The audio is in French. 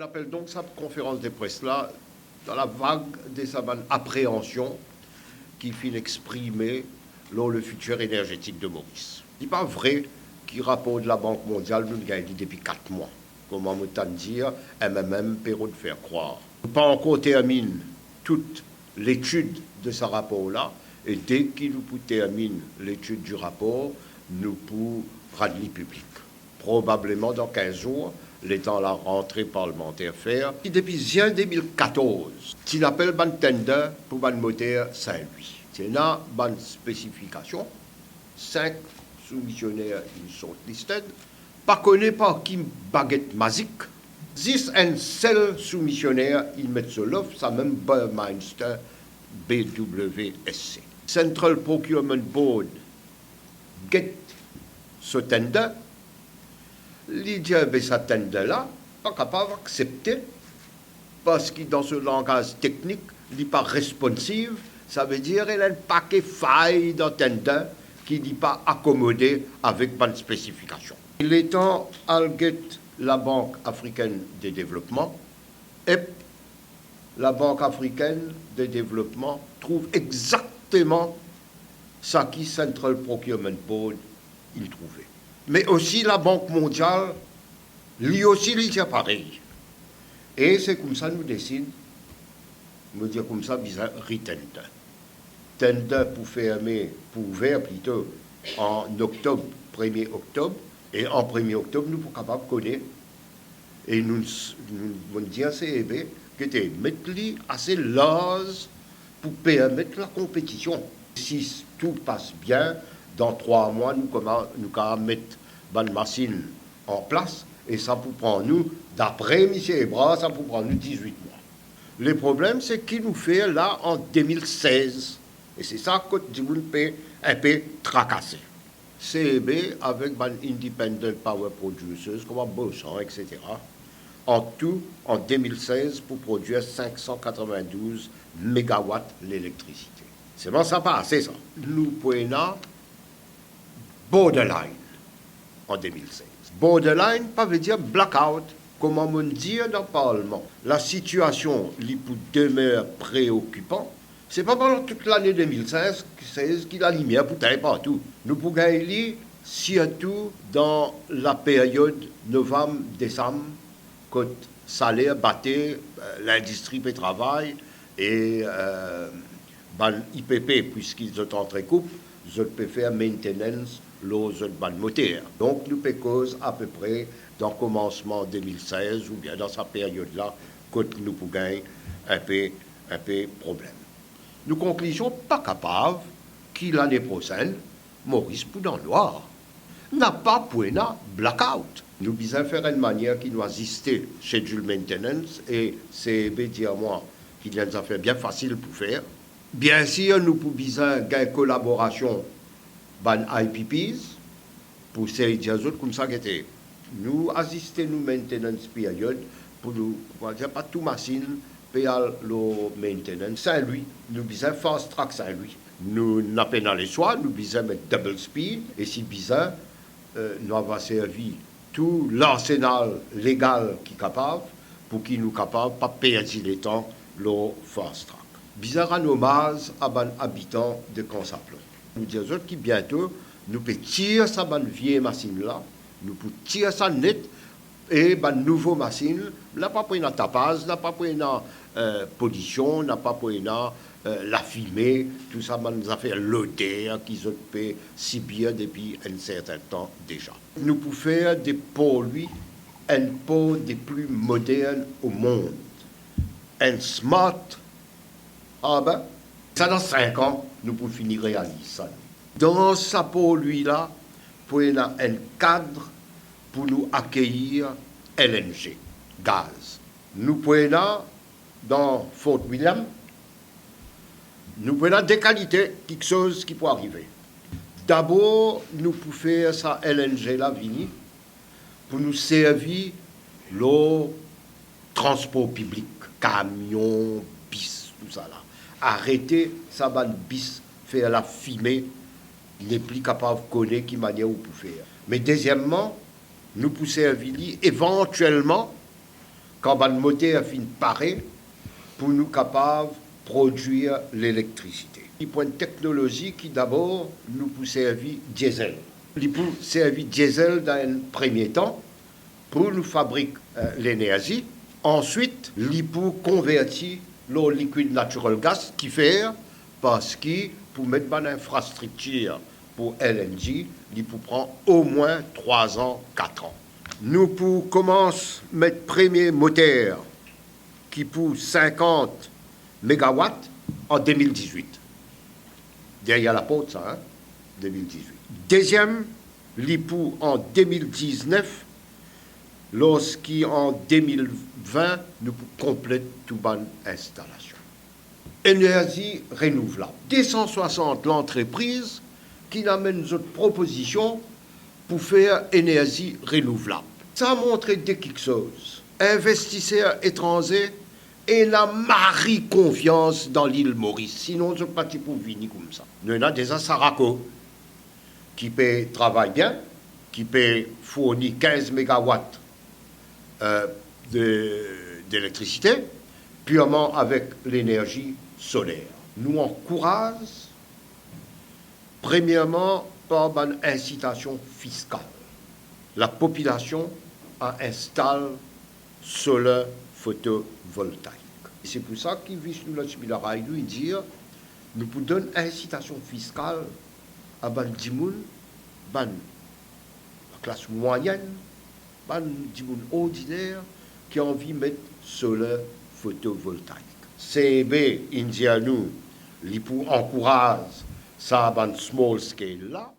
appelle donc sa conférence de presse-là dans la vague de sa appréhension qui finit exprimer le futur énergétique de Maurice. Il n'est pas vrai qu'il rapporte de la Banque mondiale nous gagne depuis 4 mois. Comment me dire, MMM, Perrault de faire croire. Pas encore termine toute l'étude de ce rapport-là, et dès qu'il nous termine l'étude du rapport, nous pour rendre public. Probablement dans 15 jours, l'étant la rentrée parlementaire faire. Depuis 2014, il appelle ban tender pour ban moteur Saint-Louis. C'est là ban spécification. 5 soumissionnaires ils sont listés. Pas connu par qui baguette magique. 10 un seul soumissionnaire ils mettent sur l'offre, ça même Burmeister BWSC. Central Procurement Board get ce tender. L'idée de ce tender-là, pas capable d'accepter parce que dans ce langage technique, il n'est pas responsive, ça veut dire qu'il y a un paquet faille dans le tender qui n'est pas accommodé avec bonne spécification. Il est temps à la Banque africaine de développement et la Banque africaine de développement trouve exactement ce qui Central Procurement Board il trouvait. Mais aussi la Banque mondiale, lui aussi, il est pareil. Et c'est comme ça nous décide, nous dire comme ça, bizarre, retender. Tender pour fermer, pour ouvrir plutôt en octobre, 1er octobre, et en 1er octobre, nous sommes capables de connaître. Et nous allons dire à CEB que tu mettre assez large pour permettre la compétition. Si tout passe bien, dans 3 mois, nous allons mettre une machine en place et ça peut prendre nous, d'après M. Ebra, ça peut prendre nous 18 mois. Le problème, c'est qu'il nous fait là en 2016. Et c'est ça que nous peut un peu tracasser. CEB avec une Independent Power Producers, comme Beauchamp, etc. En tout, en 2016, pour produire 592 mégawatts l'électricité. C'est bon, ça passe, c'est ça. Nous pouvons borderline en 2016. Borderline, pas veut dire blackout, comme on dit dans le Parlement. La situation demeure préoccupante. C'est pas pendant toute l'année 2016 qu'il a la lumière pour tailler partout. Nous pouvons aller surtout dans la période novembre-décembre, quand salaire battait l'industrie et le travail et l'IPP, puisqu'ils sont en très coupe, ils peuvent faire maintenance los moteurs. Donc, nous pouvons cause à peu près dans le commencement 2016 ou bien dans sa période-là, quand nous pouvons gagner un peu problème. Nous conclusions pas capables qu'il l'année prochaine, Maurice Poudin Noir n'a pas point blackout. Nous devons faire une manière qui nous assiste chez Jules Maintenance et c'est dire moi qu'il y a des affaires bien faciles pour faire. Bien sûr, nous pouvons gagner une collaboration avec IPPs pour ces autres comme ça qui étaient. Nous assister nous maintenance période pour nous, pas tout machine payal le maintenance Saint-Louis, nous besoin fast track Saint-Louis. Nous n'avons pas les choix, nous besoin mettre double speed et si besoin nous avons servi tout l'arsenal légal qui est capable pour qu'il nous capable pas perdre le temps le fast track. Bizarre un hommage à les habitants de Consaplon. Nous disons que bientôt nous pouvons tirer sa vieille machine là, nous pouvons tirer ça net et une nouvelle machine, n'a pas pris la tapage, n'a pas pris la pollution, n'a pas pris la fumée, tout ça nous a fait l'odeur qu'ils ont fait si bien depuis un certain temps déjà. Nous pouvons faire des produits, un pot des plus modernes au monde. Un smart harbor, ça dans 5 ans, nous pouvons finir réaliser ça. Dans ce produit-là, pour un cadre pour nous accueillir LNG, gaz. Nous pouvons, dans Fort William, nous pouvons des qualités, quelque chose qui peut arriver. D'abord, nous pouvons faire ça LNG là, venir, pour nous servir le transport public, camions, bis, tout ça là. Arrêter ça, bis, faire la fumée, les plus capables de connaître qui manière où pour faire. Mais deuxièmement, nous pouvons servir éventuellement quand le moteur fin paraît pour nous capables de produire l'électricité. Il y a une technologie qui d'abord nous peut servir diesel. Il peut servir diesel dans un premier temps pour nous fabriquer l'énergie. Ensuite, il peut convertir l'eau liquide natural gas qui fait parce que pour mettre une infrastructure pour LNG, il peut prendre au moins 3 ans, 4 ans. Nous pouvons commencer à mettre le premier moteur qui pour 50 MW en 2018. Derrière la porte, ça, 2018. Deuxième, l'IPU en 2019, lorsqu'en 2020, nous complétons toute bonne installation. Énergie renouvelable. 260 l'entreprise qui amène notre proposition pour faire énergie renouvelable. Ça montre de quelque chose. Investisseurs étrangers et la marie confiance dans l'île Maurice. Sinon, je ne pas pour venir comme ça. Nous avons déjà Saraco qui peut travailler bien, qui peut fournir 15 MW d'électricité, purement avec l'énergie solaire. Nous encourageons, premièrement, par une incitation fiscale. La population installe solaire photovoltaïque. C'est pour ça qu'il vise nous le dire nous pouvons donner une incitation fiscale à des gens, la classe moyenne, des gens ordinaires qui ont envie de mettre solaire photovoltaïque. CB Indianou, il encourage ça à small scale là.